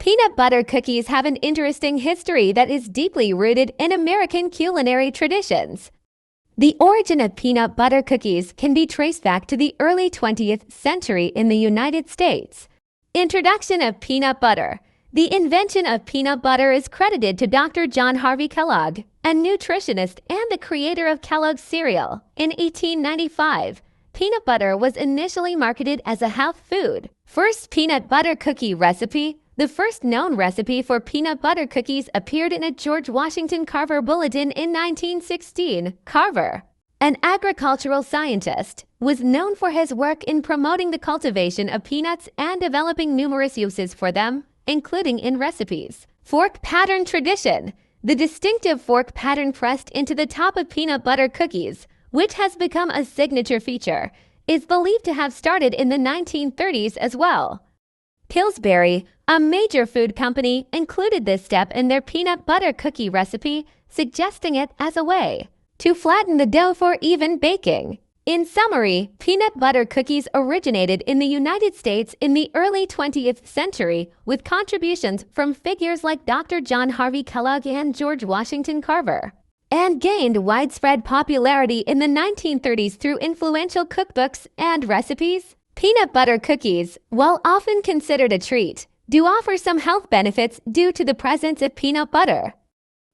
Peanut butter cookies have an interesting history that is deeply rooted in American culinary traditions. The origin of peanut butter cookies can be traced back to the early 20th century in the United States. Introduction of peanut butter. The invention of peanut butter is credited to Dr. John Harvey Kellogg, a nutritionist and the creator of Kellogg's cereal. In 1895, peanut butter was initially marketed as a health food. First peanut butter cookie recipe. The first known recipe for peanut butter cookies appeared in a George Washington Carver bulletin in 1916. Carver, an agricultural scientist, was known for his work in promoting the cultivation of peanuts and developing numerous uses for them, including in recipes. Fork pattern tradition. The distinctive fork pattern pressed into the top of peanut butter cookies, which has become a signature feature, is believed to have started in the 1930s as well. Pillsbury, a major food company, included this step in their peanut butter cookie recipe, suggesting it as a way to flatten the dough for even baking. In summary, peanut butter cookies originated in the United States in the early 20th century with contributions from figures like Dr. John Harvey Kellogg and George Washington Carver, and gained widespread popularity in the 1930s through influential cookbooks and recipes. Peanut butter cookies, while often considered a treat, do offer some health benefits due to the presence of peanut butter.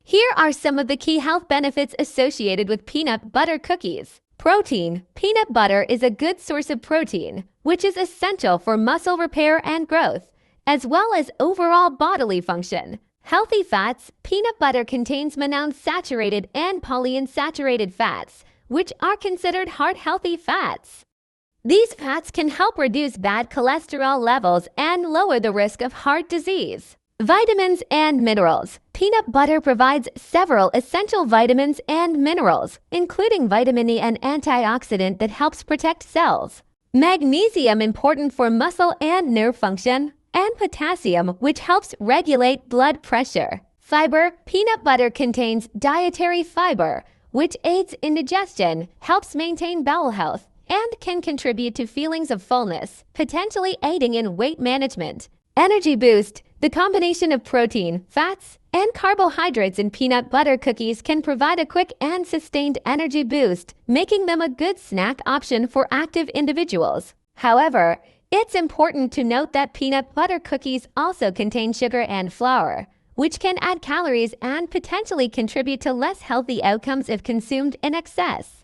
Here are some of the key health benefits associated with peanut butter cookies. Protein. Peanut butter is a good source of protein, which is essential for muscle repair and growth, as well as overall bodily function. Healthy fats. Peanut butter contains monounsaturated and polyunsaturated fats, which are considered heart-healthy fats. These fats can help reduce bad cholesterol levels and lower the risk of heart disease. Vitamins and minerals. Peanut butter provides several essential vitamins and minerals, including vitamin E, an antioxidant that helps protect cells. Magnesium, important for muscle and nerve function. And potassium, which helps regulate blood pressure. Fiber. Peanut butter contains dietary fiber, which aids in digestion, helps maintain bowel health, and can contribute to feelings of fullness, potentially aiding in weight management. Energy boost. The combination of protein, fats, and carbohydrates in peanut butter cookies can provide a quick and sustained energy boost, making them a good snack option for active individuals. However, it's important to note that peanut butter cookies also contain sugar and flour, which can add calories and potentially contribute to less healthy outcomes if consumed in excess.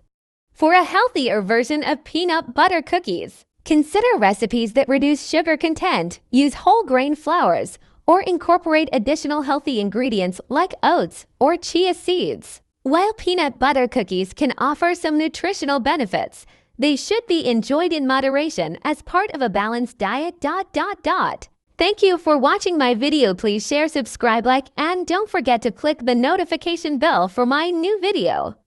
For a healthier version of peanut butter cookies, consider recipes that reduce sugar content, use whole grain flours, or incorporate additional healthy ingredients like oats or chia seeds. While peanut butter cookies can offer some nutritional benefits, they should be enjoyed in moderation as part of a balanced diet. Thank you for watching my video. Please share, subscribe, like, and don't forget to click the notification bell for my new video.